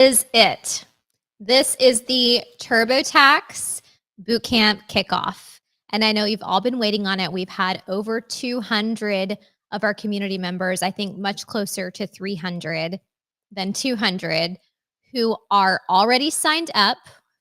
Is it. This is the TurboTax Bootcamp kickoff. And I know you've all been waiting on it. We've had over 200 of our community members, I think much closer to 300 than 200, who are already signed up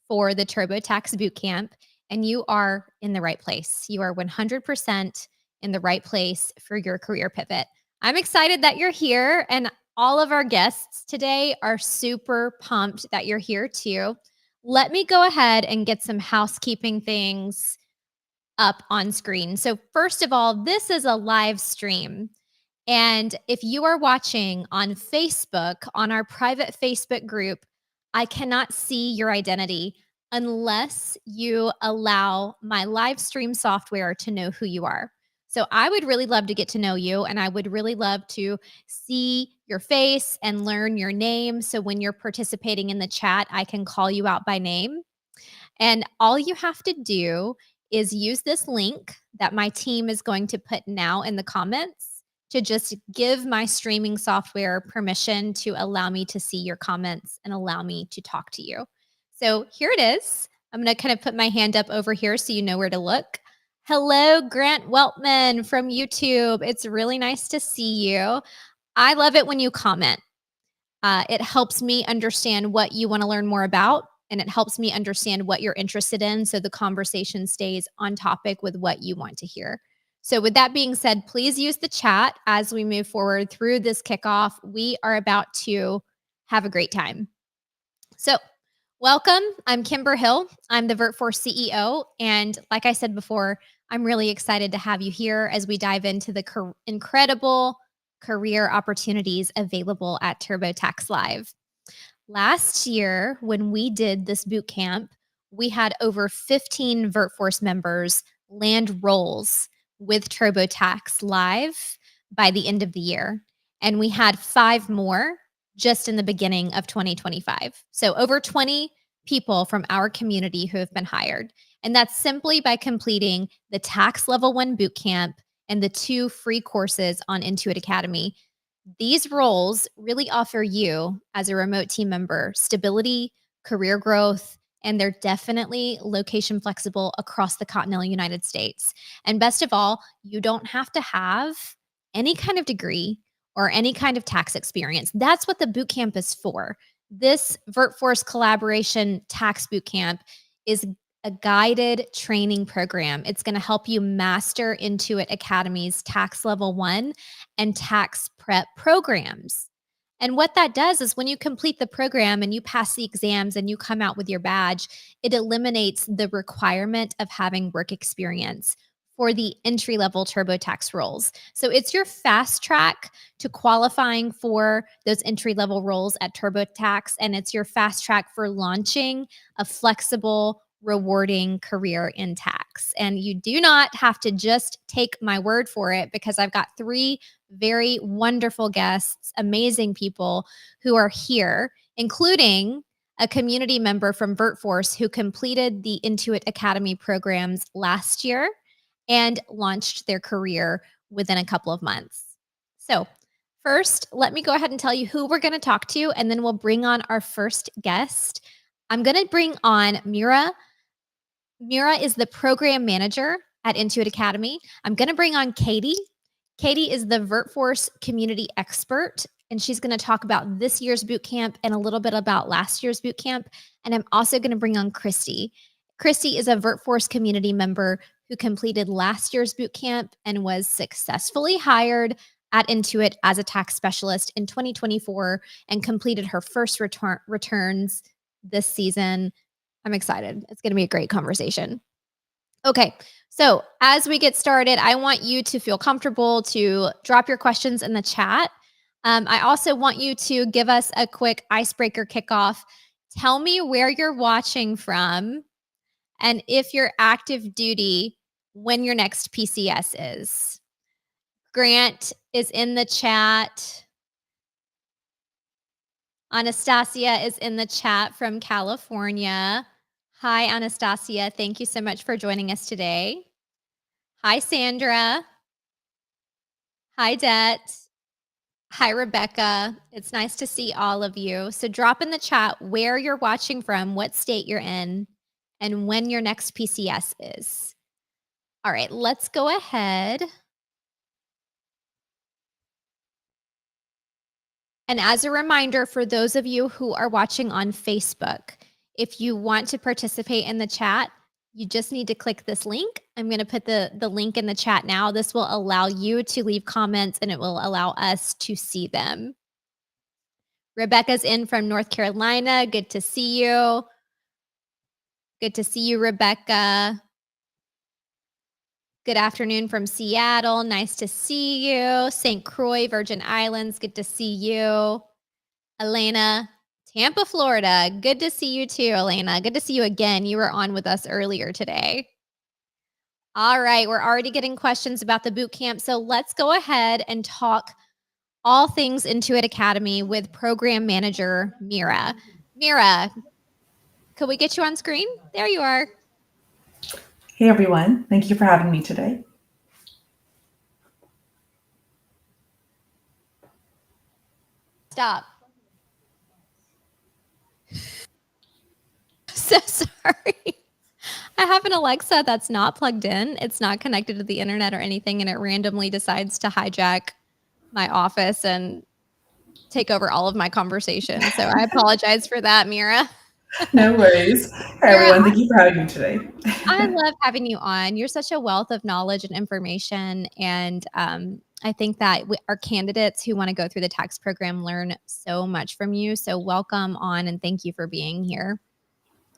for the TurboTax Bootcamp. And you are in the right place. You are 100% in the right place for your career pivot. I'm excited that you're here, and all of our guests today are super pumped that you're here too. Let me go ahead and get some housekeeping things up on screen. So first of all, this is a live stream. And if you are watching on Facebook, on our private Facebook group, I cannot see your identity unless you allow my live stream software to know who you are. So I would really love to get to know you, and I would really love to see your face and learn your name. So when you're participating in the chat, I can call you out by name. And all you have to do is use this link that my team is going to put now in the comments to just give my streaming software permission to allow me to see your comments and allow me to talk to you. So here it is. I'm going to kind of put my hand up over here so you know where to look. Hello, Grant Weltman from YouTube. It's really nice to see you. I love it when you comment. It helps me understand what you want to learn more about, and it helps me understand what you're interested in, so the conversation stays on topic with what you want to hear. So with that being said, please use the chat as we move forward through this kickoff. We are about to have a great time. So welcome. I'm Kimber Hill. I'm the VirtForce CEO. And like I said before, I'm really excited to have you here as we dive into the incredible career opportunities available at TurboTax Live. Last year, when we did this boot camp, we had over 15 VirtForce members land roles with TurboTax Live by the end of the year. And we had 5 more just in the beginning of 2025. So over 20 people from our community who have been hired. And that's simply by completing the Tax Level 1 Bootcamp and the 2 free courses on Intuit Academy. These roles really offer you, as a remote team member, stability, career growth, and they're definitely location flexible across the continental United States. And best of all, you don't have to have any kind of degree or any kind of tax experience. That's what the bootcamp is for. This VirtForce Collaboration Tax Bootcamp is a guided training program. It's going to help you master Intuit Academy's Tax Level 1 and tax prep programs. And what that does is when you complete the program and you pass the exams and you come out with your badge, it eliminates the requirement of having work experience for the entry-level TurboTax roles. So it's your fast track to qualifying for those entry-level roles at TurboTax, and it's your fast track for launching a flexible, rewarding career in tax. And you do not have to just take my word for it, because I've got 3 very wonderful guests, amazing people who are here, including a community member from VirtForce who completed the Intuit Academy programs last year and launched their career within a couple of months. So first, let me go ahead and tell you who we're going to talk to, and then we'll bring on our first guest. I'm going to bring on Mira. Mira is the program manager at Intuit Academy. I'm going to bring on Katie. Katie is the VirtForce community expert, and she's going to talk about this year's bootcamp and a little bit about last year's bootcamp. And I'm also going to bring on Kristy. Kristy is a VirtForce community member who completed last year's bootcamp and was successfully hired at Intuit as a tax specialist in 2024 and completed her first returns this season. I'm excited. It's going to be a great conversation. Okay, so as we get started, I want you to feel comfortable to drop your questions in the chat. I also want you to give us a quick icebreaker kickoff. Tell me where you're watching from and if you're active duty, when your next PCS is. Grant is in the chat. Anastasia is in the chat from California. Hi, Anastasia. Thank you so much for joining us today. Hi, Sandra. Hi, Det. Hi, Rebecca. It's nice to see all of you. So drop in the chat where you're watching from, what state you're in, and when your next PCS is. All right, let's go ahead. And as a reminder, for those of you who are watching on Facebook, if you want to participate in the chat, you just need to click this link. I'm going to put the link in the chat now. This will allow you to leave comments and it will allow us to see them. Rebecca's in from North Carolina. Good to see you. Good to see you, Rebecca. Good afternoon from Seattle. Nice to see you. St. Croix, Virgin Islands. Good to see you. Elena, Tampa, Florida. Good to see you too, Elena. Good to see you again. You were on with us earlier today. All right, we're already getting questions about the boot camp. So let's go ahead and talk all things Intuit Academy with program manager Mira. Mira, could we get you on screen? There you are. Hey everyone, thank you for having me today. Stop. So sorry. I have an Alexa that's not plugged in. It's not connected to the internet or anything, and it randomly decides to hijack my office and take over all of my conversations. So I apologize for that, Mira. No worries. Hi Mira, everyone, thank you for having me today. I love having you on. You're such a wealth of knowledge and information. And I think that our candidates who want to go through the tax program learn so much from you. So welcome on and thank you for being here.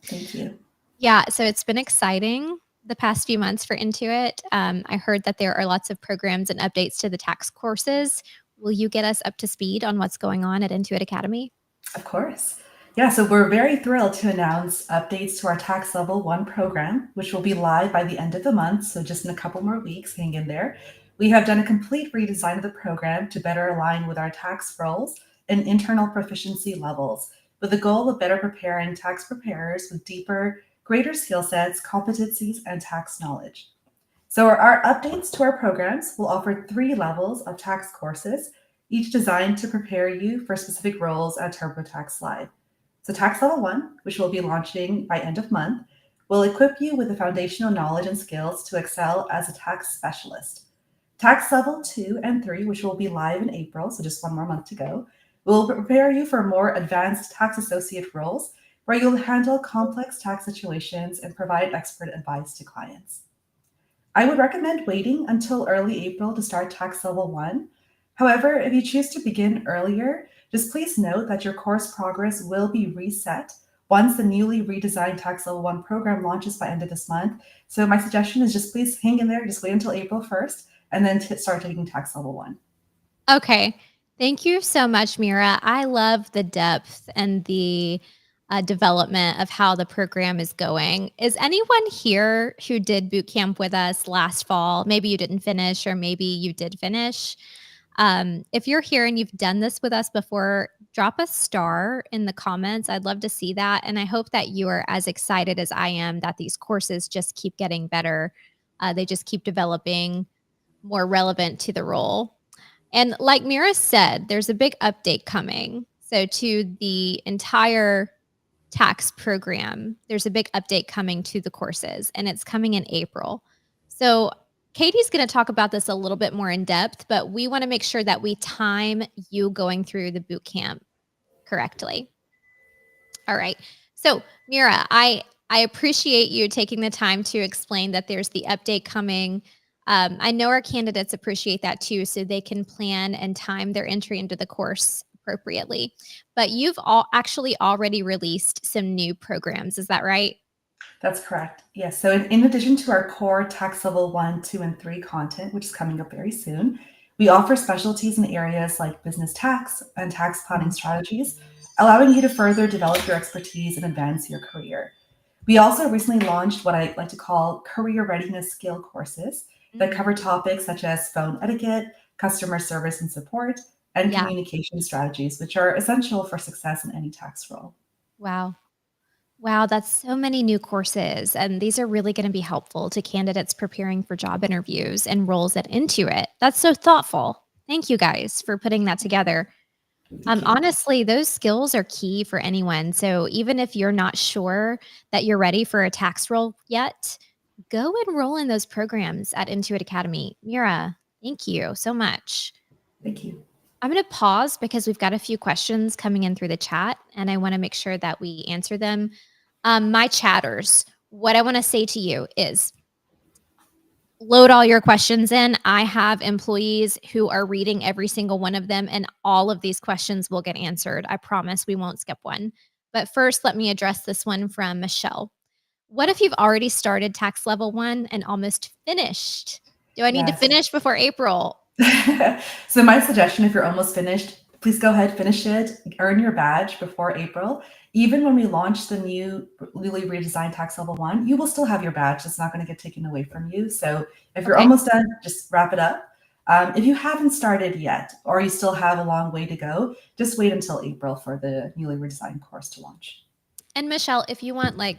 Thank you. Yeah, so it's been exciting the past few months for Intuit. I heard that there are lots of programs and updates to the tax courses. Will you get us up to speed on what's going on at Intuit Academy? Of course. Yeah, so we're very thrilled to announce updates to our Tax Level 1 program, which will be live by the end of the month, so just in a couple more weeks, hang in there. We have done a complete redesign of the program to better align with our tax roles and internal proficiency levels, with the goal of better preparing tax preparers with deeper, greater skill sets, competencies, and tax knowledge. So our updates to our programs will offer 3 levels of tax courses, each designed to prepare you for specific roles at TurboTax Live. So Tax Level 1, which will be launching by end of month, will equip you with the foundational knowledge and skills to excel as a tax specialist. Tax Level 2 and 3, which will be live in April, so just one more month to go, will prepare you for more advanced tax associate roles where you'll handle complex tax situations and provide expert advice to clients. I would recommend waiting until early April to start Tax Level 1. However, if you choose to begin earlier, just please note that your course progress will be reset once the newly redesigned Tax Level 1 program launches by end of this month. So my suggestion is just please hang in there, just wait until April 1st, and then start taking Tax Level 1. Okay. Thank you so much, Mira. I love the depth and the development of how the program is going. Is anyone here who did boot camp with us last fall? Maybe you didn't finish, or maybe you did finish. If you're here and you've done this with us before, drop a star in the comments. I'd love to see that. And I hope that you are as excited as I am that these courses just keep getting better. They just keep developing more relevant to the role. And like Mira said, there's a big update coming. So to the entire tax program, there's a big update coming to the courses, and it's coming in April. So Katie's going to talk about this a little bit more in depth, but we want to make sure that we time you going through the boot camp correctly. All right. So Mira, I appreciate you taking the time to explain that there's the update coming. I know our candidates appreciate that too, so they can plan and time their entry into the course appropriately. But you've actually already released some new programs. Is that right? That's correct. Yes. So in addition to our core Tax Level 1, 2, and 3 content, which is coming up very soon, we offer specialties in areas like business tax and tax planning strategies, allowing you to further develop your expertise and advance your career. We also recently launched what I like to call career readiness skill courses that cover topics such as phone etiquette, customer service and support, and Yeah. communication strategies, which are essential for success in any tax role. Wow. Wow, that's so many new courses. And these are really going to be helpful to candidates preparing for job interviews and roles at Intuit. That's so thoughtful. Thank you guys for putting that together. Thank you. Honestly, those skills are key for anyone. So even if you're not sure that you're ready for a tax role yet, go enroll in those programs at Intuit Academy. Mira, thank you so much. Thank you. I'm going to pause because we've got a few questions coming in through the chat, and I want to make sure that we answer them. My chatters, what I want to say to you is load all your questions in. I have employees who are reading every single one of them, and all of these questions will get answered. I promise we won't skip one. But first, let me address this one from Michelle. What if you've already started tax level 1 and almost finished? Do I need to Yes. finish before April? So my suggestion, if you're almost finished, please go ahead, finish it, earn your badge before April. Even when we launch the newly redesigned tax level 1, you will still have your badge. It's not going to get taken away from you. So if you're Okay. almost done, just wrap it up. If you haven't started yet, or you still have a long way to go, just wait until April for the newly redesigned course to launch. And Michelle, if you want like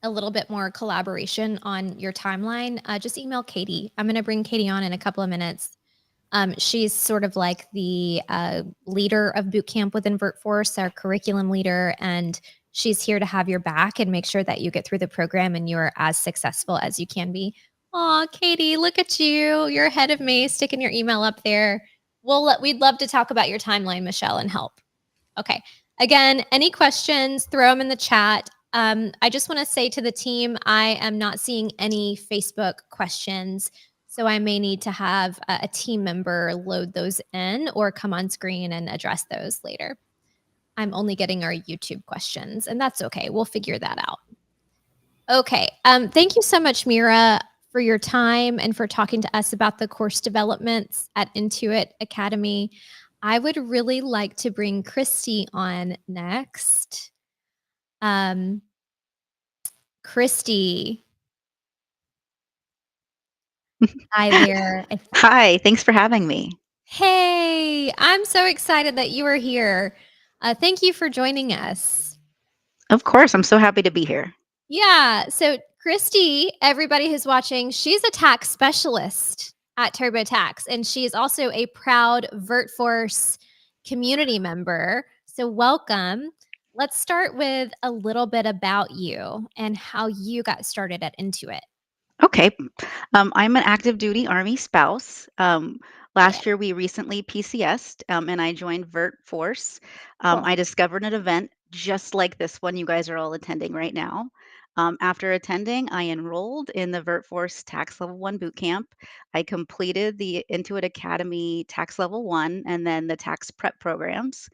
a little bit more collaboration on your timeline, just email Katie. I'm going to bring Katie on in a couple of minutes. She's sort of like the leader of boot camp within VirtForce, our curriculum leader, and she's here to have your back and make sure that you get through the program and you're as successful as you can be. Aw, Katie, look at you. You're ahead of me, sticking your email up there. We'd love to talk about your timeline, Michelle, and help. Okay. Again, any questions, throw them in the chat. I just want to say to the team, I am not seeing any Facebook questions. So I may need to have a team member load those in or come on screen and address those later. I'm only getting our YouTube questions, and that's okay. We'll figure that out. Okay. Thank you so much, Mira, for your time and for talking to us about the course developments at Intuit Academy. I would really like to bring Kristy on next. Kristy. Hi there. Hi, thanks for having me. Hey, I'm so excited that you are here. Thank you for joining us. Of course, I'm so happy to be here. Yeah. So, Kristy, everybody who's watching, she's a tax specialist at TurboTax, and she is also a proud VirtForce community member. So, welcome. Let's start with a little bit about you and how you got started at Intuit. Okay. I'm an active duty Army spouse. Yeah. Last year, we recently PCSed and I joined VirtForce. Cool. I discovered an event just like this one you guys are all attending right now. After attending, I enrolled in the VirtForce Tax Level 1 Bootcamp. I completed the Intuit Academy Tax Level 1 and then the tax prep programs.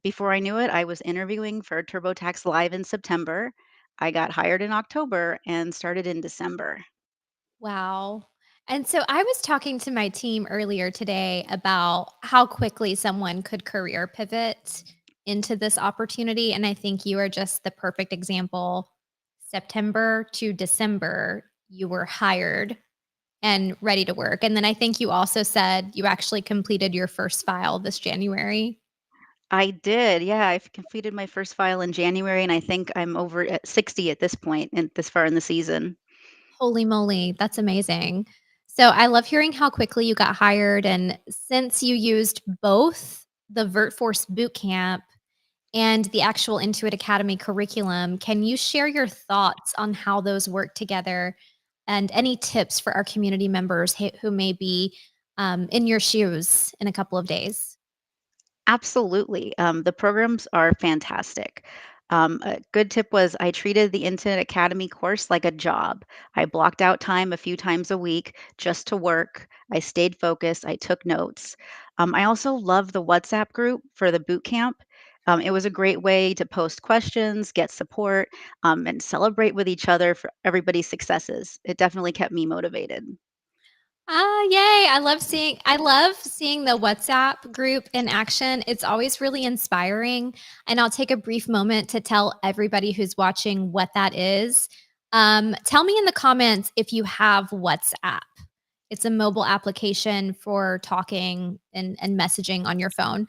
Before I knew it, I was interviewing for TurboTax Live in September. I got hired in October and started in December. Wow. And so I was talking to my team earlier today about how quickly someone could career pivot into this opportunity. And I think you are just the perfect example. September to December, you were hired and ready to work. And then I think you also said you actually completed your first file this January. I did. Yeah, I've completed my first file in January and I think I'm over at 60 at this point and this far in the season. Holy moly, that's amazing. So I love hearing how quickly you got hired. And since you used both the VirtForce Bootcamp and the actual Intuit Academy curriculum, can you share your thoughts on how those work together and any tips for our community members who may be in your shoes in a couple of days? Absolutely. The programs are fantastic. A good tip was I treated the Intuit Academy course like a job. I blocked out time a few times a week just to work. I stayed focused. I took notes. I also love the WhatsApp group for the boot camp. It was a great way to post questions, get support, and celebrate with each other for everybody's successes. It definitely kept me motivated. Ah, yay. I love seeing the WhatsApp group in action. It's always really inspiring. And I'll take a brief moment to tell everybody who's watching what that is. Tell me in the comments if you have WhatsApp. It's a mobile application for talking and messaging on your phone.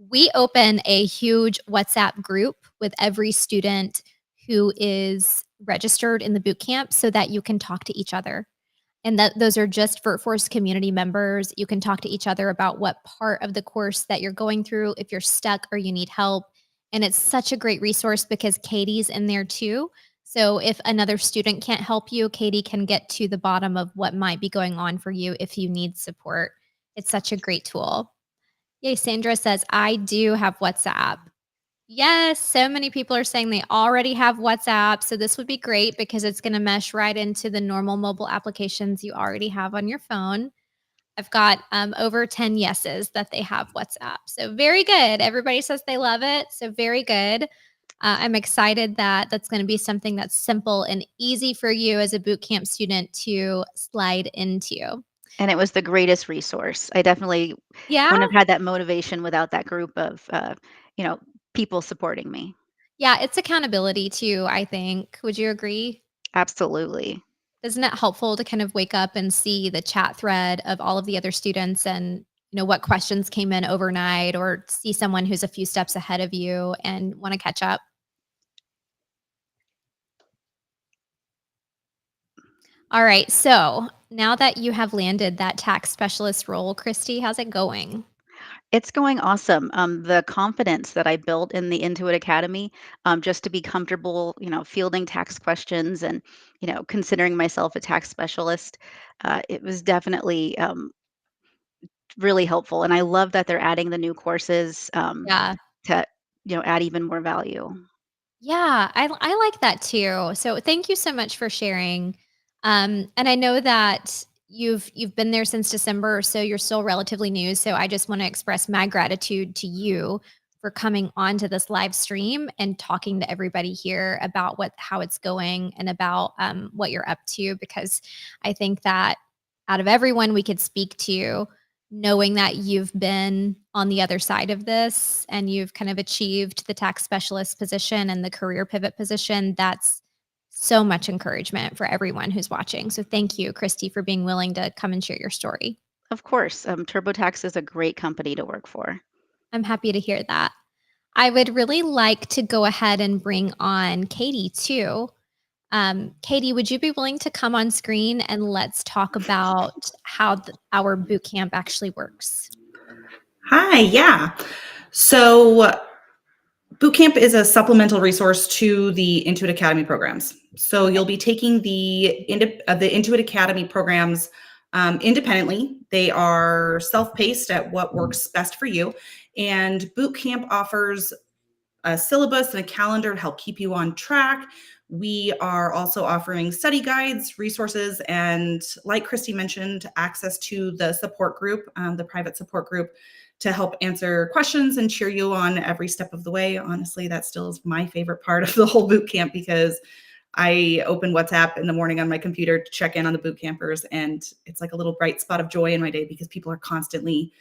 We open a huge WhatsApp group with every student who is registered in the boot camp so that you can talk to each other. And those are just VirtForce community members. You can talk to each other about what part of the course that you're going through, if you're stuck or you need help. And it's such a great resource because Katie's in there too. So if another student can't help you, Katie can get to the bottom of what might be going on for you if you need support. It's such a great tool. Yay, Sandra says, I do have WhatsApp. Yes, so many people are saying they already have WhatsApp. So this would be great because it's going to mesh right into the normal mobile applications you already have on your phone. I've got over 10 yeses that they have WhatsApp. So very good. Everybody says they love it. So very good. I'm excited that that's going to be something that's simple and easy for you as a bootcamp student to slide into. And it was the greatest resource. I definitely Yeah. wouldn't have had that motivation without that group of, you know, people supporting me. Yeah. It's accountability too, I think. Would you agree? Absolutely. Isn't it helpful to kind of wake up and see the chat thread of all of the other students and what questions came in overnight, or see someone who's a few steps ahead of you and want to catch up? All right. So now that you have landed that tax specialist role, Kristy, how's it going? It's going awesome. The confidence that I built in the Intuit Academy, just to be comfortable, fielding tax questions and, considering myself a tax specialist, it was definitely really helpful. And I love that they're adding the new courses Yeah. to, add even more value. Yeah, I like that too. So thank you so much for sharing. And I know that you've been there since December, so you're still relatively new. So I just want to express my gratitude to you for coming onto this live stream and talking to everybody here about how it's going and about what you're up to. Because I think that out of everyone we could speak to, knowing that you've been on the other side of this and you've kind of achieved the tax specialist position and the career pivot position, that's so much encouragement for everyone who's watching. So thank you, Kristy, for being willing to come and share your story. Of course, TurboTax is a great company to work for. I'm happy to hear that. I would really like to go ahead and bring on Katie too. Katie, would you be willing to come on screen and let's talk about how our boot camp actually works? Hi, yeah. So Bootcamp is a supplemental resource to the Intuit Academy programs. So you'll be taking the Intuit Academy programs independently. They are self-paced at what works best for you. And Bootcamp offers a syllabus and a calendar to help keep you on track. We are also offering study guides, resources, and like Kristy mentioned, access to the support group, the private support group, to help answer questions and cheer you on every step of the way. Honestly, that still is my favorite part of the whole boot camp because I open WhatsApp in the morning on my computer to check in on the boot campers, and it's like a little bright spot of joy in my day because people are constantly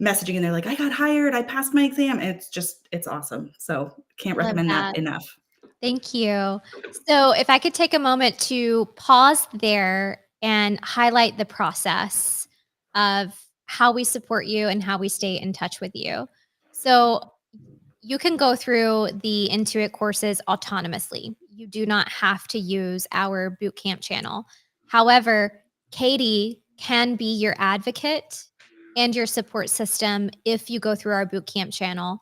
messaging and they're like, I got hired, I passed my exam. And it's awesome. So can't recommend that enough. Thank you. So if I could take a moment to pause there and highlight the process of how we support you and how we stay in touch with you. So you can go through the Intuit courses autonomously. You do not have to use our bootcamp channel. However, Katie can be your advocate and your support system if you go through our bootcamp channel.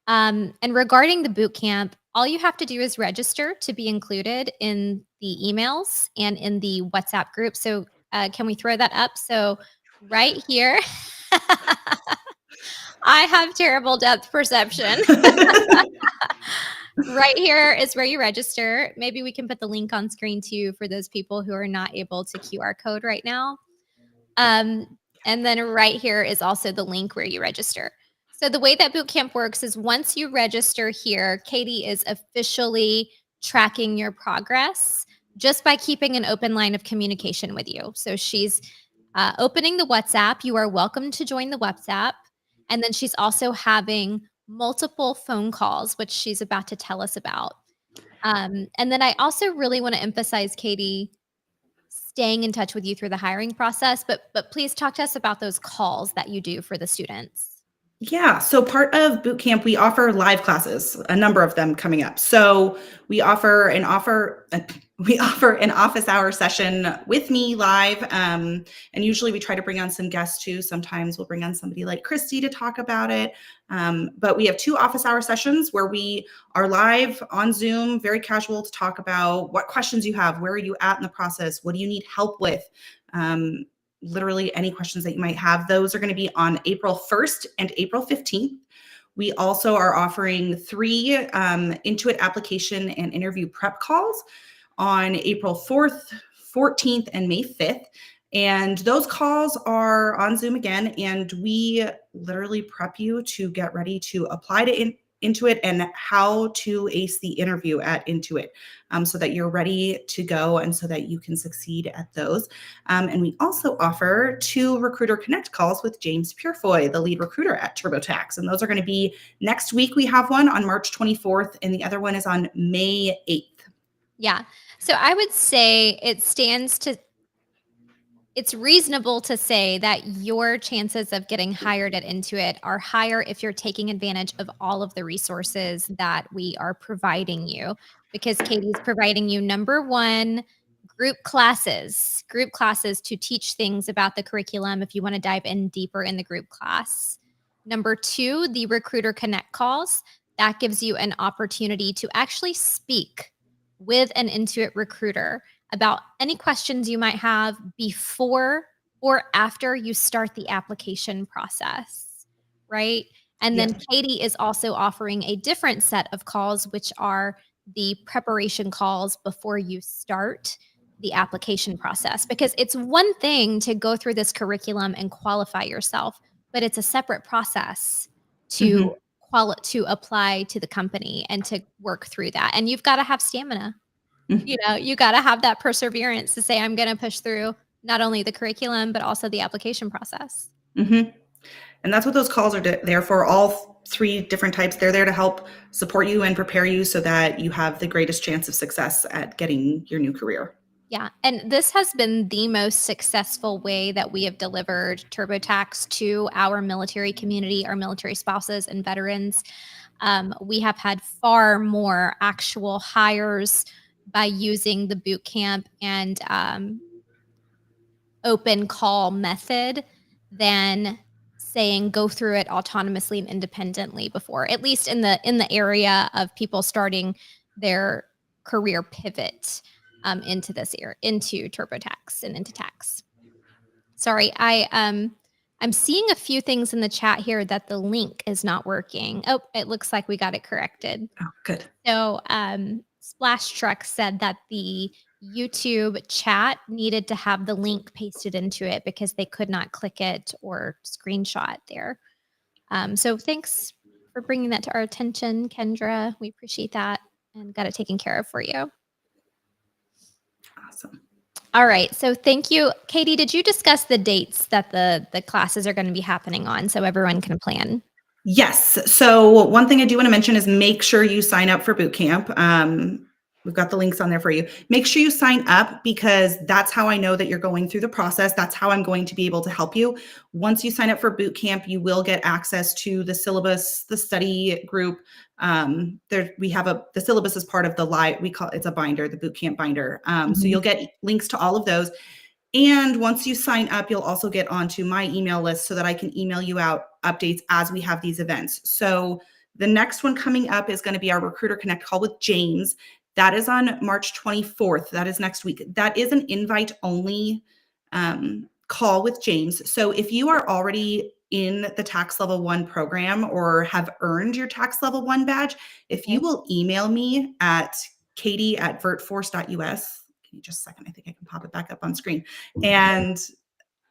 And regarding the bootcamp, all you have to do is register to be included in the emails and in the WhatsApp group. So can we throw that up? So right here, I have terrible depth perception. Right here is where you register. Maybe we can put the link on screen too for those people who are not able to QR code right now. And then right here is also the link where you register. So the way that bootcamp works is once you register here, Katie is officially tracking your progress just by keeping an open line of communication with you. So she's opening the WhatsApp. You are welcome to join the WhatsApp. And then she's also having multiple phone calls, which she's about to tell us about. And then I also really want to emphasize, Katie, staying in touch with you through the hiring process, but please talk to us about those calls that you do for the students. Yeah, so part of boot camp, we offer live classes, a number of them coming up. So we offer we offer an office hour session with me live, and usually we try to bring on some guests too. Sometimes we'll bring on somebody like Kristy to talk about it. But we have 2 office hour sessions where we are live on Zoom, very casual, to talk about what questions you have, where are you at in the process, what do you need help with. Literally any questions that you might have. Those are going to be on April 1st and April 15th. We also are offering 3 Intuit application and interview prep calls on April 4th, 14th, and May 5th. And those calls are on Zoom again, and we literally prep you to get ready to apply to Intuit and how to ace the interview at Intuit, so that you're ready to go and so that you can succeed at those. And we also offer 2 Recruiter Connect calls with James Purefoy, the lead recruiter at TurboTax. And those are going to be next week. We have one on March 24th, and the other one is on May 8th. Yeah. So I would say it's reasonable to say that your chances of getting hired at Intuit are higher if you're taking advantage of all of the resources that we are providing you, because Katie's providing you, number one, group classes to teach things about the curriculum if you want to dive in deeper in the group class. Number 2, the Recruiter Connect calls. That gives you an opportunity to actually speak with an Intuit recruiter about any questions you might have before or after you start the application process, right? And then Yes. Katie is also offering a different set of calls, which are the preparation calls before you start the application process. Because it's one thing to go through this curriculum and qualify yourself, but it's a separate process to to apply to the company and to work through that. And you've got to have stamina. You know, you gotta have that perseverance to say, "I'm gonna push through not only the curriculum, but also the application process." Mm-hmm. And that's what those calls are there for, all 3 different types. They're there to help support you and prepare you so that you have the greatest chance of success at getting your new career. Yeah, and this has been the most successful way that we have delivered TurboTax to our military community, our military spouses and veterans. We have had far more actual hires by using the boot camp and open call method than saying go through it autonomously and independently before, at least in the area of people starting their career pivot into this area, into TurboTax and into tax. Sorry, I'm seeing a few things in the chat here that the link is not working. Oh, it looks like we got it corrected. Oh, good. So Splash Truck said that the YouTube chat needed to have the link pasted into it because they could not click it or screenshot there. So thanks for bringing that to our attention, Kendra. We appreciate that and got it taken care of for you. Awesome. All right. So thank you. Katie, did you discuss the dates that the classes are going to be happening on so everyone can plan? Yes. So one thing I do want to mention is make sure you sign up for boot camp. We've got the links on there for you. Make sure you sign up because that's how I know that you're going through the process. That's how I'm going to be able to help you. Once you sign up for boot camp, you will get access to the syllabus, the study group. The syllabus is part of the live, it's a binder, the boot camp binder. So you'll get links to all of those. And once you sign up, you'll also get onto my email list so that I can email you out updates as we have these events. So the next one coming up is going to be our Recruiter Connect call with James. That is on March 24th. That is next week. That is an invite only call with James. So if you are already in the tax level 1 program or have earned your tax level 1 badge, if you will email me at katie@virtforce.us, give me just a second. I think I can pop it back up on screen and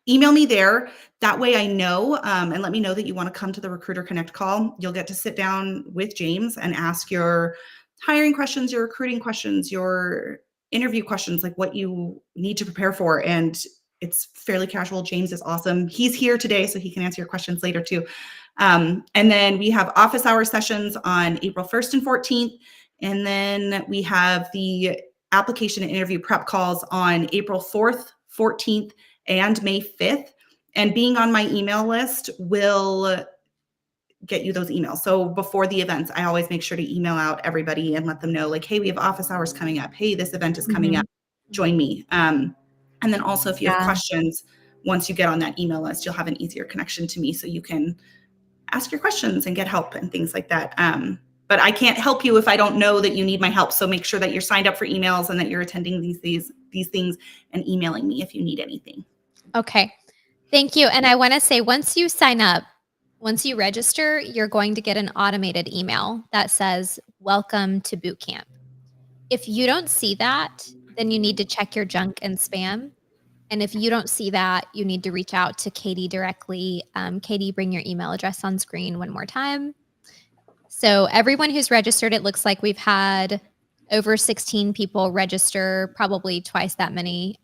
email me there. That way I know, and let me know that you want to come to the Recruiter Connect call. You'll get to sit down with James and ask your hiring questions, your recruiting questions, your interview questions, like what you need to prepare for. And it's fairly casual. James is awesome. He's here today, so he can answer your questions later too. And then we have office hour sessions on April 1st and 14th. And then we have the application and interview prep calls on April 4th, 14th, and May 5th. And being on my email list will get you those emails. So before the events, I always make sure to email out everybody and let them know, like, hey, we have office hours coming up. Hey, this event is coming up. Join me. And then also, if you have questions, once you get on that email list, you'll have an easier connection to me so you can ask your questions and get help and things like that. But I can't help you if I don't know that you need my help. So make sure that you're signed up for emails and that you're attending these things and emailing me if you need anything. Okay. Thank you. And I want to say, once you sign up, once you register, you're going to get an automated email that says, welcome to boot camp. If you don't see that, then you need to check your junk and spam. And if you don't see that, you need to reach out to Katie directly. Katie, bring your email address on screen one more time. So everyone who's registered, it looks like we've had over 16 people register, probably twice that many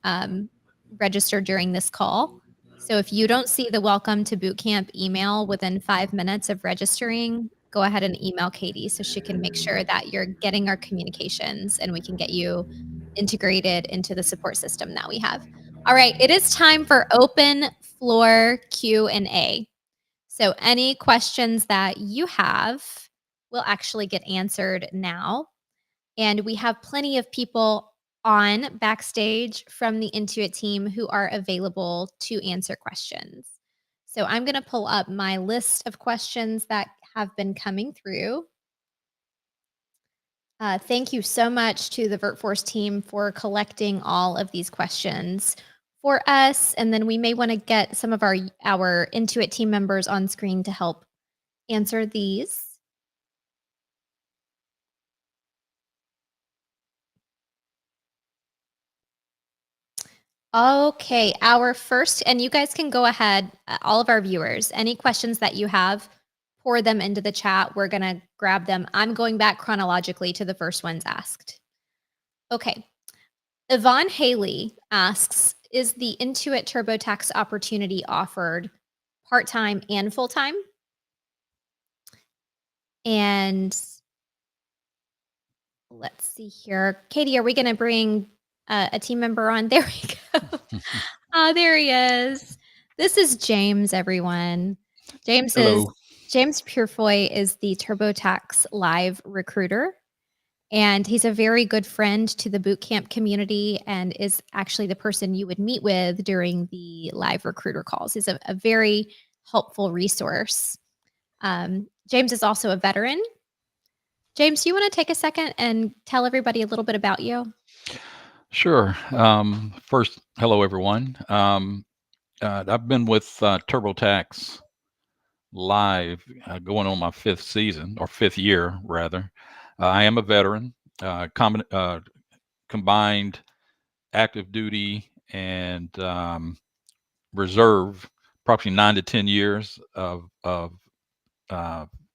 registered during this call. So if you don't see the welcome to bootcamp email within 5 minutes of registering, go ahead and email Katie so she can make sure that you're getting our communications and we can get you integrated into the support system that we have. All right, it is time for open floor Q&A. So any questions that you have will actually get answered now. And we have plenty of people on backstage from the Intuit team who are available to answer questions. So I'm going to pull up my list of questions that have been coming through. Thank you so much to the VirtForce team for collecting all of these questions for us. And then we may want to get some of our Intuit team members on screen to help answer these. Okay, our first, and you guys can go ahead, all of our viewers, any questions that you have, pour them into the chat. We're going to grab them. I'm going back chronologically to the first ones asked. Okay. Yvonne Haley asks, is the Intuit TurboTax opportunity offered part-time and full-time? And let's see here. Katie, are we going to bring a team member on? There we go. Oh, there he is. This is James, everyone. James Purefoy is the TurboTax Live recruiter, and he's a very good friend to the bootcamp community and is actually the person you would meet with during the live recruiter calls. He's a very helpful resource. James is also a veteran. James, you want to take a second and tell everybody a little bit about you? Sure. First, hello, everyone. I've been with TurboTax Live going on my fifth year, rather. I am a veteran, combined active duty and reserve, probably 9 to 10 years of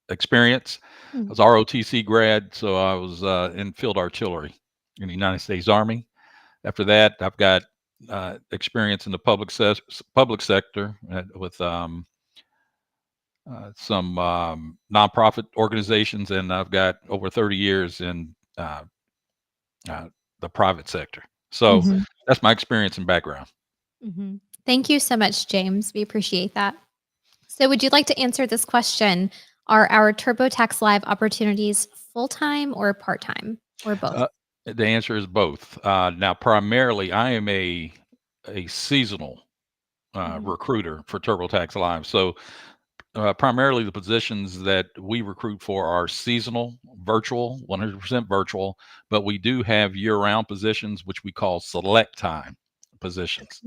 experience. I was ROTC grad, so I was in field artillery in the United States Army. After that, I've got experience in the public sector with some nonprofit organizations, and I've got over 30 years in the private sector. So that's my experience and background. Thank you so much, James. We appreciate that. So would you like to answer this question? Are our TurboTax Live opportunities full-time or part-time or both? The answer is both. Now, primarily, I am a seasonal recruiter for TurboTax Live. So primarily the positions that we recruit for are seasonal, virtual, 100% virtual, but we do have year-round positions, which we call select time positions.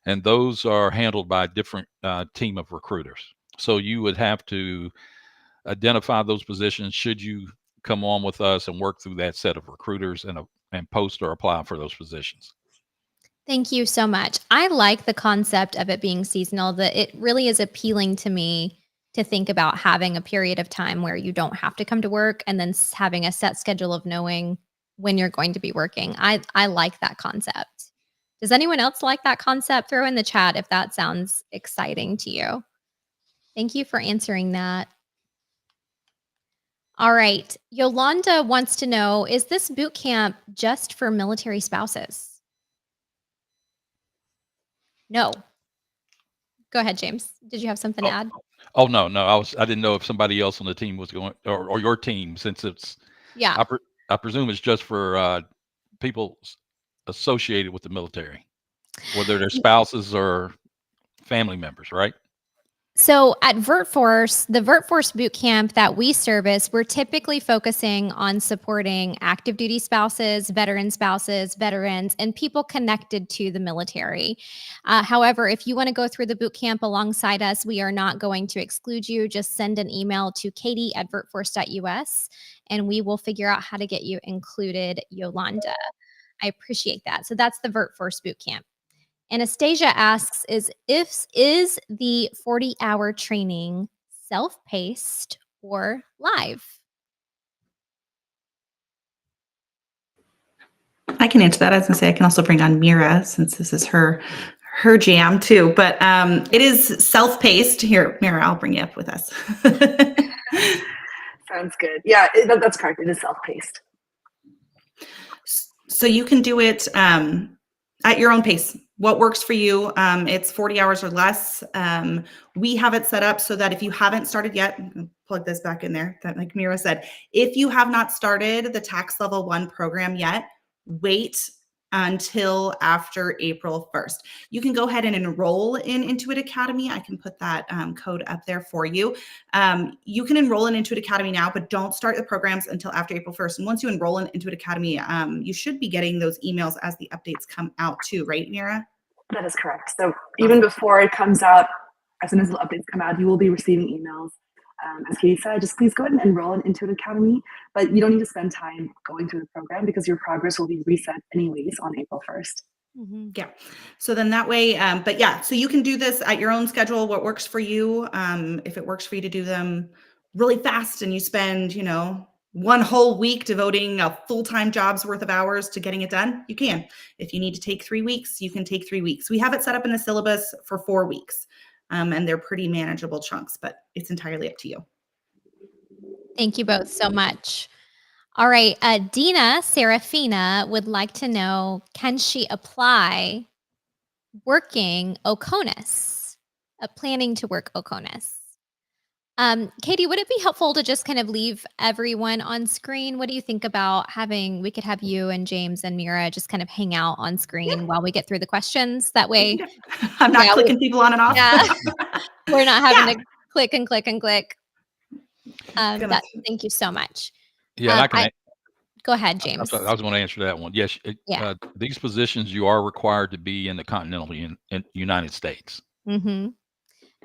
And those are handled by a different team of recruiters. So you would have to identify those positions should you come on with us and work through that set of recruiters and post or apply for those positions. Thank you so much. I like the concept of it being seasonal. That it really is appealing to me to think about having a period of time where you don't have to come to work and then having a set schedule of knowing when you're going to be working. I like that concept. Does anyone else like that concept? Throw in the chat if that sounds exciting to you. Thank you for answering that. All right. Yolanda wants to know, is this boot camp just for military spouses? No. Go ahead, James. Did you have something to add? Oh, no, no. I didn't know if somebody else on the team was going, or your team, since it's, Yeah. I presume it's just for people associated with the military, whether they're spouses or family members, right? So at VirtForce, the VirtForce bootcamp that we service, we're typically focusing on supporting active duty spouses, veterans, and people connected to the military. However, if you want to go through the bootcamp alongside us, we are not going to exclude you. Just send an email to katie@virtforce.us and we will figure out how to get you included, Yolanda. I appreciate that. So that's the VirtForce bootcamp. Anastasia asks, is the 40-hour training self-paced or live? I can answer that. I was going to say, I can also bring on Mira since this is her jam too, but it is self-paced. Here, Mira, I'll bring you up with us. Sounds good. Yeah, that's correct. It is self-paced. So you can do it at your own pace. What works for you? It's 40 hours or less. We have it set up so that if you haven't started yet, plug this back in there, that like Mira said, if you have not started the tax level 1 program yet, wait until after April 1st. You can go ahead and enroll in Intuit Academy. I can put that code up there for you. You can enroll in Intuit Academy now, but don't start the programs until after April 1st. And once you enroll in Intuit Academy, you should be getting those emails as the updates come out too, right, Mira? That is correct. So even before it comes out, as soon as the updates come out, you will be receiving emails. As Katie said, just please go ahead and enroll in Intuit Academy, but you don't need to spend time going through the program because your progress will be reset anyways on April 1st. Mm-hmm. Yeah. So then that way, but yeah, so you can do this at your own schedule, what works for you. If it works for you to do them really fast and you spend, 1 whole week devoting a full-time job's worth of hours to getting it done, you can. If you need to take 3 weeks, you can take 3 weeks. We have it set up in the syllabus for 4 weeks. And they're pretty manageable chunks, but it's entirely up to you. Thank you both so much. All right. Dina Serafina would like to know, can she apply working OCONUS, planning to work OCONUS? Katie, would it be helpful to just kind of leave everyone on screen? What do you think about we could have you and James and Mira just kind of hang out on screen while we get through the questions? That way, I'm not clicking people on and off. Yeah, we're not having to click and click and click. Thank you so much. Yeah, and I can. Go ahead, James. I was going to answer that one. Yes, these positions you are required to be in the continental United States. Mm-hmm.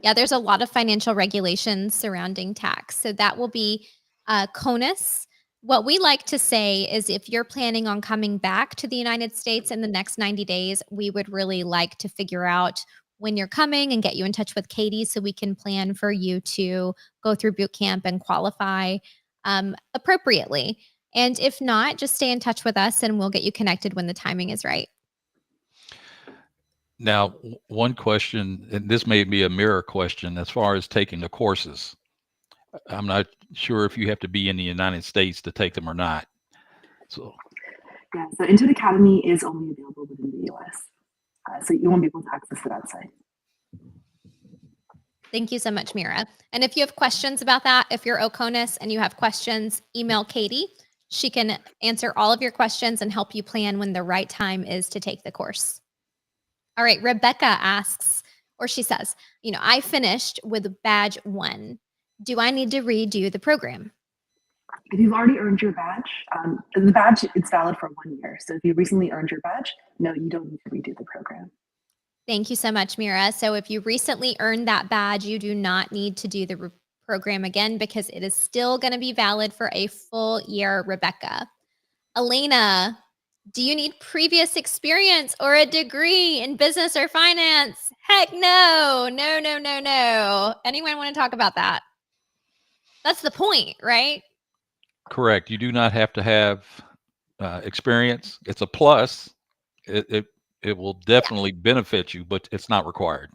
Yeah, there's a lot of financial regulations surrounding tax. So that will be CONUS. What we like to say is if you're planning on coming back to the United States in the next 90 days, we would really like to figure out when you're coming and get you in touch with Katie so we can plan for you to go through boot camp and qualify appropriately. And if not, just stay in touch with us and we'll get you connected when the timing is right. Now, one question, and this may be a mirror question, as far as taking the courses. I'm not sure if you have to be in the United States to take them or not. So Intuit Academy is only available within the US. So you won't be able to access it outside. Thank you so much, Mira. And if you have questions about that, if you're OCONUS and you have questions, email Katie. She can answer all of your questions and help you plan when the right time is to take the course. All right, Rebecca asks, or she says, I finished with badge 1. Do I need to redo the program? If you've already earned your badge, the badge, it's valid for 1 year. So if you recently earned your badge, no, you don't need to redo the program. Thank you so much, Mira. So if you recently earned that badge, you do not need to do the program again because it is still going to be valid for a full year, Rebecca. Elena, do you need previous experience or a degree in business or finance? Heck no. No. Anyone want to talk about that? That's the point, right? correct. You do not have to have experience. It's a plus. It will definitely benefit you, but it's not required.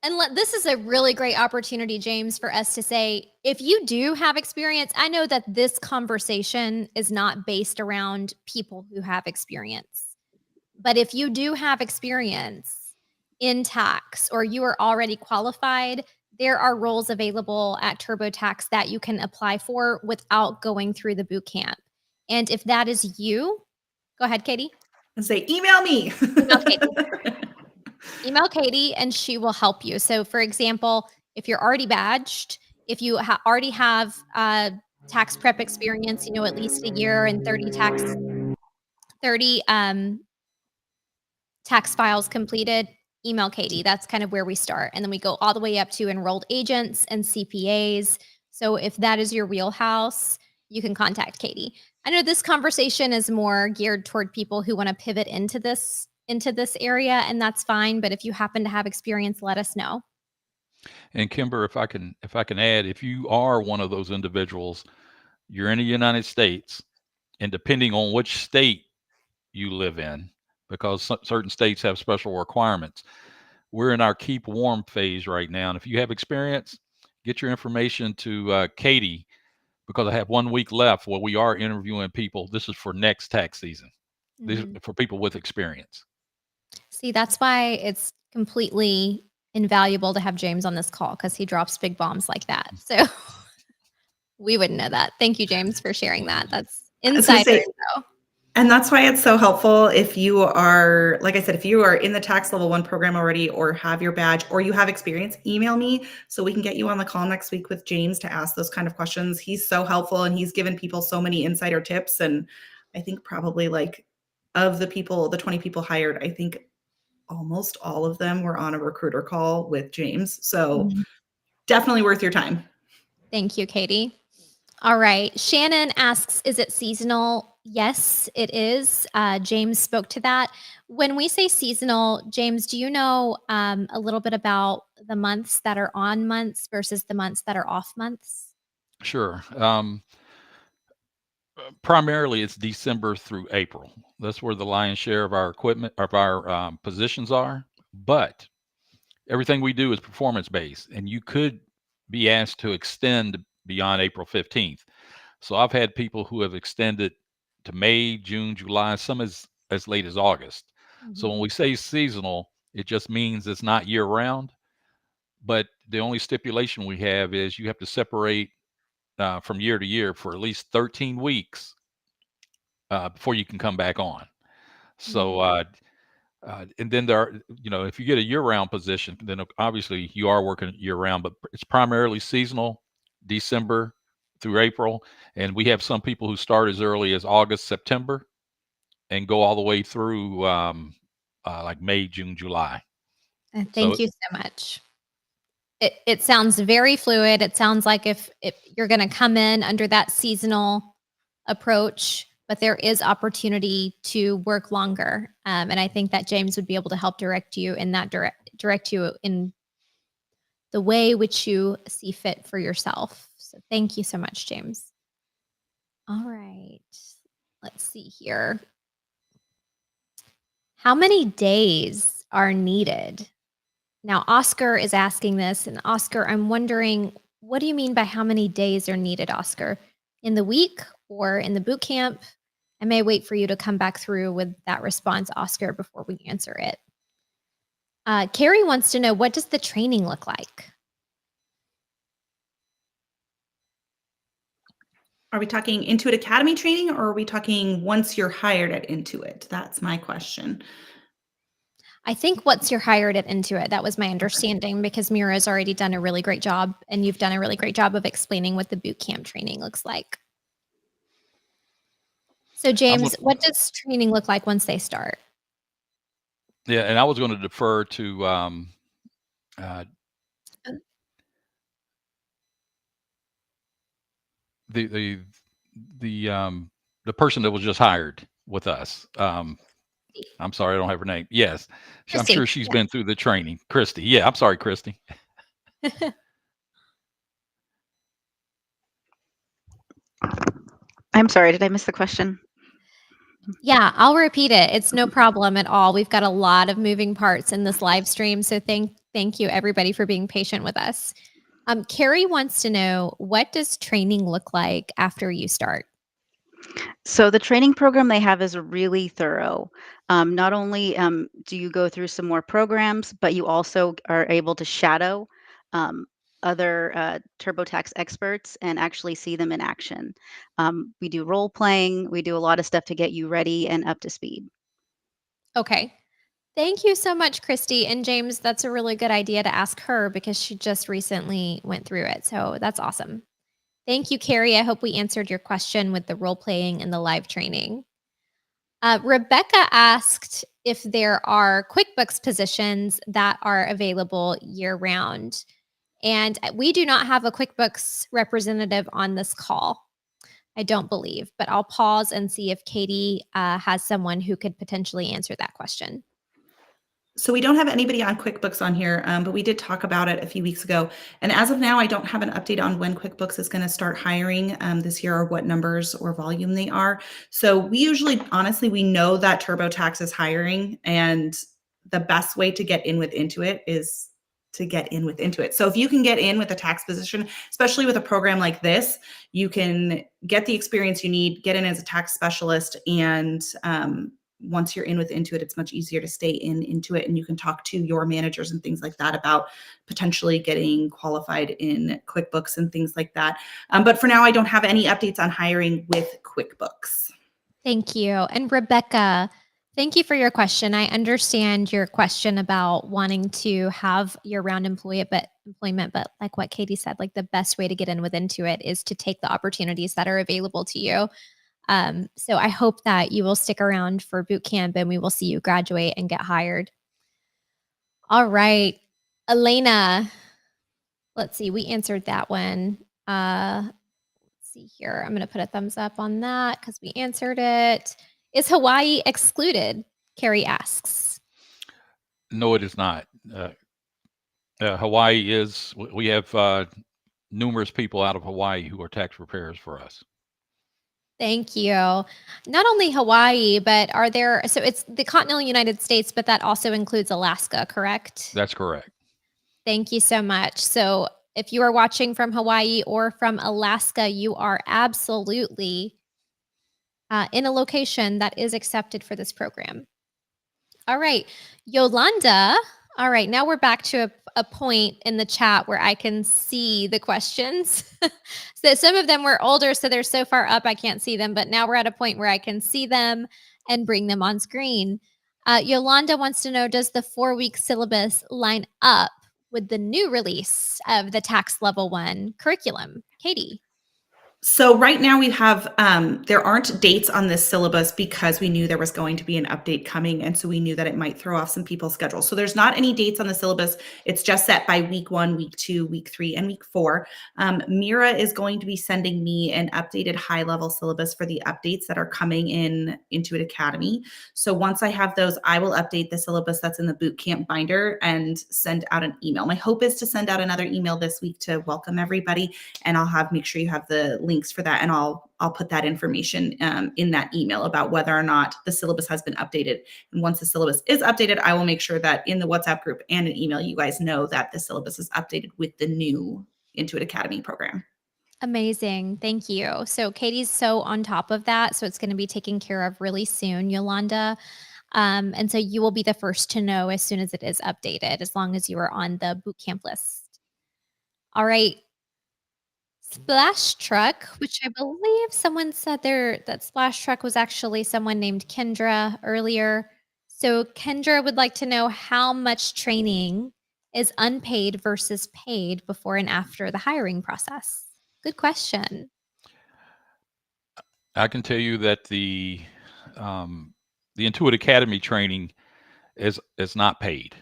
And this is a really great opportunity, James, for us to say, if you do have experience, I know that this conversation is not based around people who have experience. But if you do have experience in tax or you are already qualified, there are roles available at TurboTax that you can apply for without going through the boot camp. And if that is you, go ahead, Katie. And say, email me. Email Katie. Email Katie and she will help you. So for example, if you're already badged, if you already have tax prep experience, at least a year and 30 tax files completed, email Katie. That's kind of where we start. And then we go all the way up to enrolled agents and CPAs. So if that is your wheelhouse, you can contact Katie. I know this conversation is more geared toward people who want to pivot into this area, and that's fine. But if you happen to have experience, let us know. And Kimber, if I can add, if you are one of those individuals, you're in the United States, and depending on which state you live in, because certain states have special requirements, we're in our keep warm phase right now. And if you have experience, get your information to Katie, because I have 1 week left where we are interviewing people. This is for next tax season. These are for people with experience. See, that's why it's completely invaluable to have James on this call, because he drops big bombs like that. So we wouldn't know that. Thank you, James, for sharing that. That's insider info. And that's why it's so helpful if you are, like I said, if you are in the tax level 1 program already, or have your badge, or you have experience, email me so we can get you on the call next week with James to ask those kind of questions. He's so helpful, and he's given people so many insider tips. And I think probably like of the 20 people hired, I think almost all of them were on a recruiter call with James. So definitely worth your time. Thank you, Katie. All right. Shannon asks, is it seasonal? Yes, it is. James spoke to that. When we say seasonal, James, do you know a little bit about the months that are on months versus the months that are off months? Sure. Primarily, it's December through April. That's where the lion's share of our equipment, of our positions are. But everything we do is performance based, and you could be asked to extend beyond April 15th. So I've had people who have extended to May, June, July, some as late as August. So when we say seasonal, it just means it's not year round. But the only stipulation we have is you have to separate from year to year for at least 13 weeks before you can come back on. So, and then there are, if you get a year-round position, then obviously you are working year-round, but it's primarily seasonal, December through April. And we have some people who start as early as August, September, and go all the way through like May, June, July. Thank you so much. It sounds very fluid. It sounds like if you're going to come in under that seasonal approach, but there is opportunity to work longer. And I think that James would be able to help direct you in that direct you in the way which you see fit for yourself. So thank you so much, James. All right. Let's see here. How many days are needed? Now, Oscar is asking this, and Oscar, I'm wondering, what do you mean by how many days are needed, Oscar? In the week or in the boot camp? I may wait for you to come back through with that response, Oscar, before we answer it. Carrie wants to know, what does the training look like? Are we talking Intuit Academy training, or are we talking once you're hired at Intuit? That's my question. I think once you're hired at Intuit, that was my understanding, because Mira's already done a really great job, and you've done a really great job of explaining what the boot camp training looks like. So James, what does training look like once they start? Yeah, and I was going to defer to the person that was just hired with us. I'm sorry, I don't have her name. Yes, Kristy. I'm sure she's been through the training. Kristy. Yeah, I'm sorry, Kristy. I'm sorry, did I miss the question? Yeah, I'll repeat it. It's no problem at all. We've got a lot of moving parts in this live stream. So thank you, everybody, for being patient with us. Carrie wants to know, what does training look like after you start? So the training program they have is really thorough. Not only do you go through some more programs, but you also are able to shadow other TurboTax experts and actually see them in action. We do role playing. We do a lot of stuff to get you ready and up to speed. Okay. Thank you so much, Kristy. And James, that's a really good idea to ask her because she just recently went through it. So that's awesome. Thank you, Carrie. I hope we answered your question with the role playing and the live training. Rebecca asked if there are QuickBooks positions that are available year round. And we do not have a QuickBooks representative on this call. I don't believe, but I'll pause and see if Katie has someone who could potentially answer that question. So we don't have anybody on QuickBooks on here, but we did talk about it a few weeks ago. And as of now, I don't have an update on when QuickBooks is going to start hiring this year, or what numbers or volume they are. So we usually, honestly, we know that TurboTax is hiring, and the best way to get in with Intuit is to get in with Intuit. So if you can get in with a tax position, especially with a program like this, you can get the experience you need, get in as a tax specialist, and once you're in with Intuit, it's much easier to stay in Intuit, and you can talk to your managers and things like that about potentially getting qualified in QuickBooks and things like that. But for now, I don't have any updates on hiring with QuickBooks. Thank you. And Rebecca, thank you for your question. I understand your question about wanting to have year-round employment, but like what Katie said, like the best way to get in with Intuit is to take the opportunities that are available to you. So I hope that you will stick around for boot camp and we will see you graduate and get hired. All right, Elena, let's see, we answered that one. Let's see here. I'm going to put a thumbs up on that because we answered it. Is Hawaii excluded? Carrie asks. No, it is not. Hawaii is, we have numerous people out of Hawaii who are tax preparers for us. Thank you. Not only Hawaii, but are there, so it's the continental United States, but that also includes Alaska, correct? That's correct. Thank you so much. So if you are watching from Hawaii or from Alaska, you are absolutely in a location that is accepted for this program. All right, Yolanda. All right, now we're back to a point in the chat where I can see the questions. So some of them were older, so they're so far up I can't see them, but now we're at a point where I can see them and bring them on screen. Yolanda wants to know, does the 4-week syllabus line up with the new release of the tax level 1 curriculum? Katie. So right now we have, there aren't dates on this syllabus because we knew there was going to be an update coming. And so we knew that it might throw off some people's schedules. So there's not any dates on the syllabus. It's just set by week 1, week 2, week 3, and week 4. Mira is going to be sending me an updated high level syllabus for the updates that are coming in Intuit Academy. So once I have those, I will update the syllabus that's in the bootcamp binder and send out an email. My hope is to send out another email this week to welcome everybody, and I'll make sure you have the links for that, and I'll put that information in that email about whether or not the syllabus has been updated. And once the syllabus is updated, I will make sure that in the WhatsApp group and an email, you guys know that the syllabus is updated with the new Intuit Academy program. Amazing. Thank you. So Katie's so on top of that. So it's going to be taken care of really soon, Yolanda. And so you will be the first to know as soon as it is updated, as long as you are on the bootcamp list. All right. Splash Truck, which I believe someone said that Splash Truck was actually someone named Kendra earlier. So Kendra would like to know how much training is unpaid versus paid before and after the hiring process. Good question. I can tell you that the Intuit Academy training is not paid.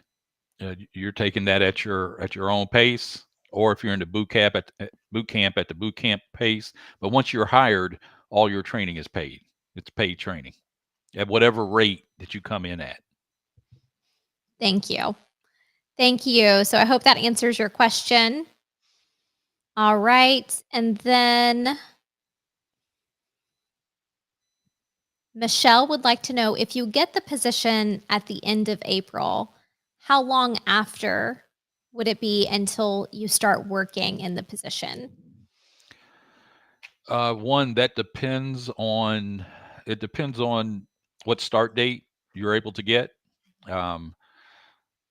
You're taking that at your own pace, or if you're in the boot camp at the boot camp pace. But once you're hired, all your training is paid. It's paid training at whatever rate that you come in at. Thank you. Thank you. So I hope that answers your question. All right. And then Michelle would like to know, if you get the position at the end of April, how long after would it be until you start working in the position? One, that depends on what start date you're able to get.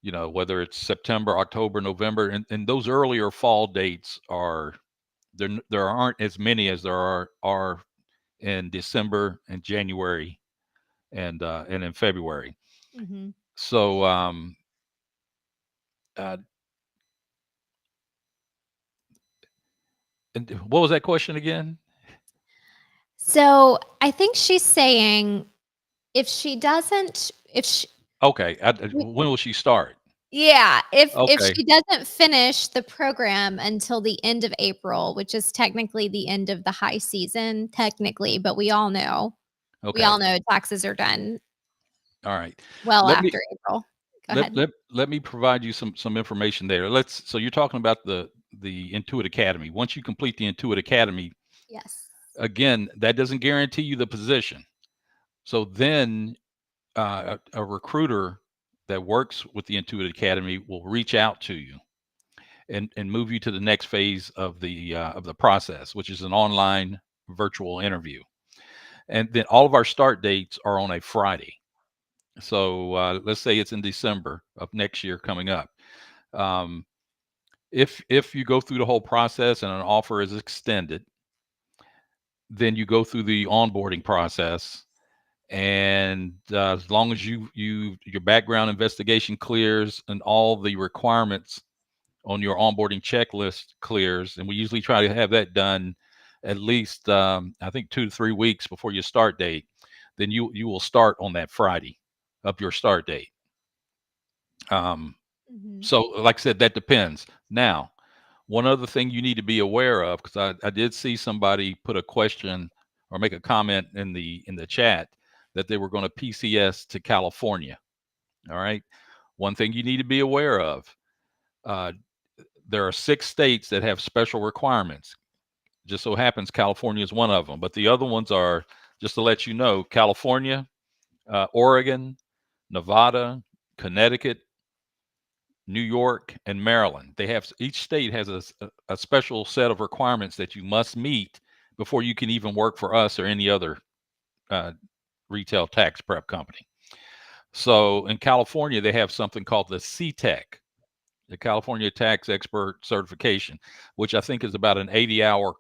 whether it's September, October, November, and those earlier fall dates there aren't as many as there are in December and January and in February. Mm-hmm. So uh, and what was that question again? So I think she's saying if she, Okay, when will she start? yeah, if Okay, she doesn't finish the program until the end of April, which is technically the end of the high season, technically, but we all know okay, taxes are done all right. well Let me after April. Go let ahead. let, let me provide you some information there. So you're talking about the Intuit Academy. Once you complete the Intuit Academy, Yes. again, that doesn't guarantee you the position. So then a recruiter that works with the Intuit Academy will reach out to you and move you to the next phase of the process, which is an online virtual interview. And then all of our start dates are on a Friday. So let's say it's in December of next year coming up. Um, if you go through the whole process and an offer is extended, then you go through the onboarding process. And as long as your background investigation clears and all the requirements on your onboarding checklist clears, and we usually try to have that done at least I think 2 to 3 weeks before your start date, then you will start on that Friday of your start date. Mm-hmm. So like I said, that depends. Now, one other thing you need to be aware of, because I did see somebody put a question or make a comment in the chat that they were going to PCS to California. All right. One thing you need to be aware of, uh, there are 6 states that have special requirements. Just so happens California is one of them, but the other ones are, just to let you know, California, Oregon, Nevada, Connecticut, New York, and Maryland. Each state has a special set of requirements that you must meet before you can even work for us or any other uh, retail tax prep company. So in California, they have something called the CTEC, the California Tax Expert Certification, which I think is about an 80-hour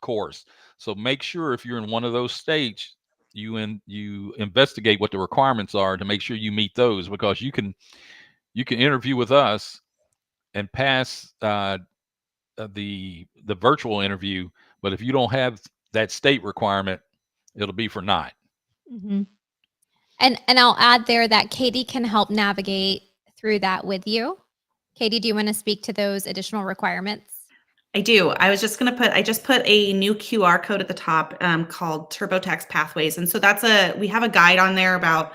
course. So make sure if you're in one of those states, you investigate what the requirements are to make sure you meet those, because you can interview with us and pass the virtual interview, but if you don't have that state requirement, it'll be for naught. Mm-hmm. And I'll add there that Katie can help navigate through that with you. Katie, do you want to speak to those additional requirements? I do. I just put a new QR code at the top called TurboTax Pathways. And so we have a guide on there about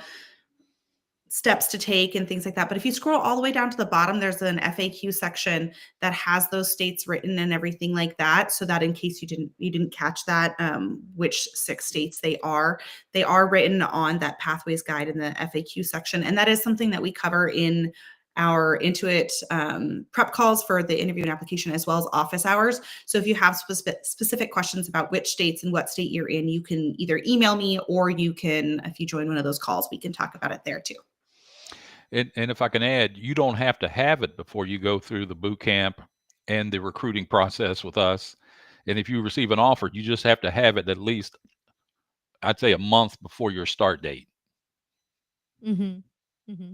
steps to take and things like that. But if you scroll all the way down to the bottom, there's an FAQ section that has those states written and everything like that. So that in case you didn't catch that, which 6 states they are written on that pathways guide in the FAQ section. And that is something that we cover in our Intuit prep calls for the interview and application, as well as office hours. So if you have specific questions about which states and what state you're in, you can either email me, or you can, if you join one of those calls, we can talk about it there too. And if I can add, you don't have to have it before you go through the boot camp and the recruiting process with us. And if you receive an offer, you just have to have it at least, I'd say, a month before your start date. Mm-hmm. Mm-hmm.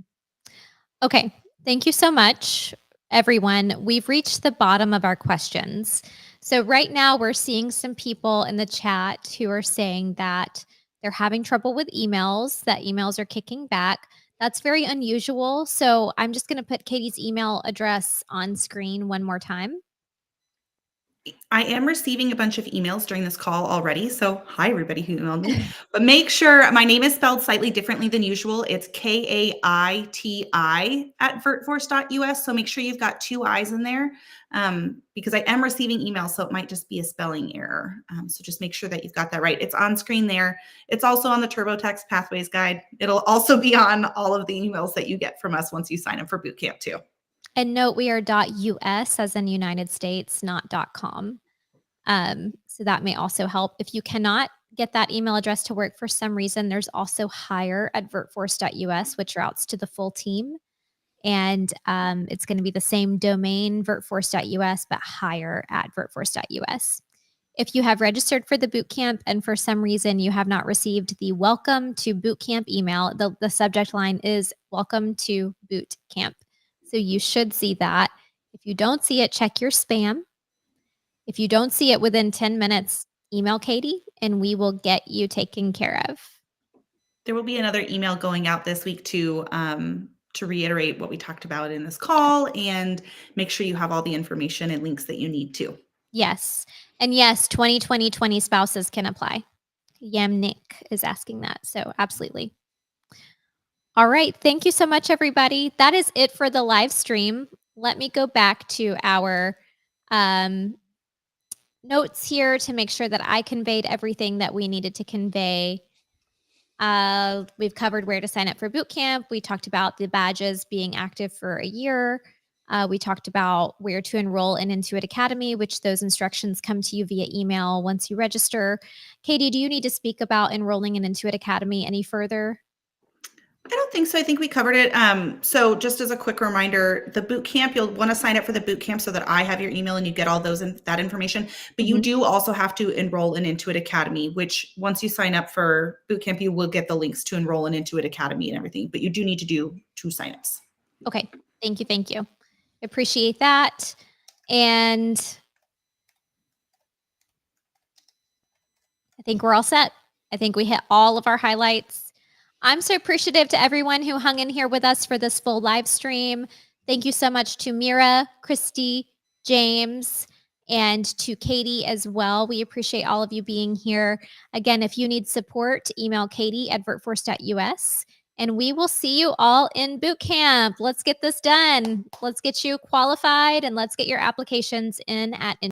Okay. Thank you so much, everyone. We've reached the bottom of our questions. So right now we're seeing some people in the chat who are saying that they're having trouble with emails, that emails are kicking back. That's very unusual. So I'm just going to put Katie's email address on screen one more time. I am receiving a bunch of emails during this call already. So hi, everybody who emailed me. But make sure, my name is spelled slightly differently than usual. It's KAITI at VirtForce.us. So make sure you've got 2 I's in there, because I am receiving emails. So it might just be a spelling error. So just make sure that you've got that right. It's on screen there. It's also on the TurboTax Pathways Guide. It'll also be on all of the emails that you get from us once you sign up for bootcamp too. And note we are .us as in United States, not .com. So that may also help. If you cannot get that email address to work for some reason, there's also hire at VirtForce.us, which routes to the full team. And it's going to be the same domain, virtforce.us, but higher at virtforce.us. If you have registered for the bootcamp and for some reason you have not received the welcome to bootcamp email, the subject line is welcome to bootcamp. So you should see that. If you don't see it, check your spam. If you don't see it within 10 minutes, email Katie and we will get you taken care of. There will be another email going out this week to reiterate what we talked about in this call and make sure you have all the information and links that you need to. Yes. And yes, 2020 spouses can apply. Nick is asking that. So absolutely. All right. Thank you so much, everybody. That is it for the live stream. Let me go back to our notes here to make sure that I conveyed everything that we needed to convey. We've covered where to sign up for bootcamp. We talked about the badges being active for a year. We talked about where to enroll in Intuit Academy, which those instructions come to you via email once you register. Katie, do you need to speak about enrolling in Intuit Academy any further? I don't think so. I think we covered it. So just as a quick reminder, the boot camp, you'll want to sign up for the boot camp so that I have your email and you get all that information. But you do also have to enroll in Intuit Academy, which once you sign up for boot camp, you will get the links to enroll in Intuit Academy and everything. But you do need to do 2 signups. Okay. Thank you. Thank you. Appreciate that. And I think we're all set. I think we hit all of our highlights. I'm so appreciative to everyone who hung in here with us for this full live stream. Thank you so much to Mira, Kristy, James, and to Katie as well. We appreciate all of you being here. Again, if you need support, email Katie at virtforce.us. And we will see you all in boot camp. Let's get this done. Let's get you qualified and let's get your applications in at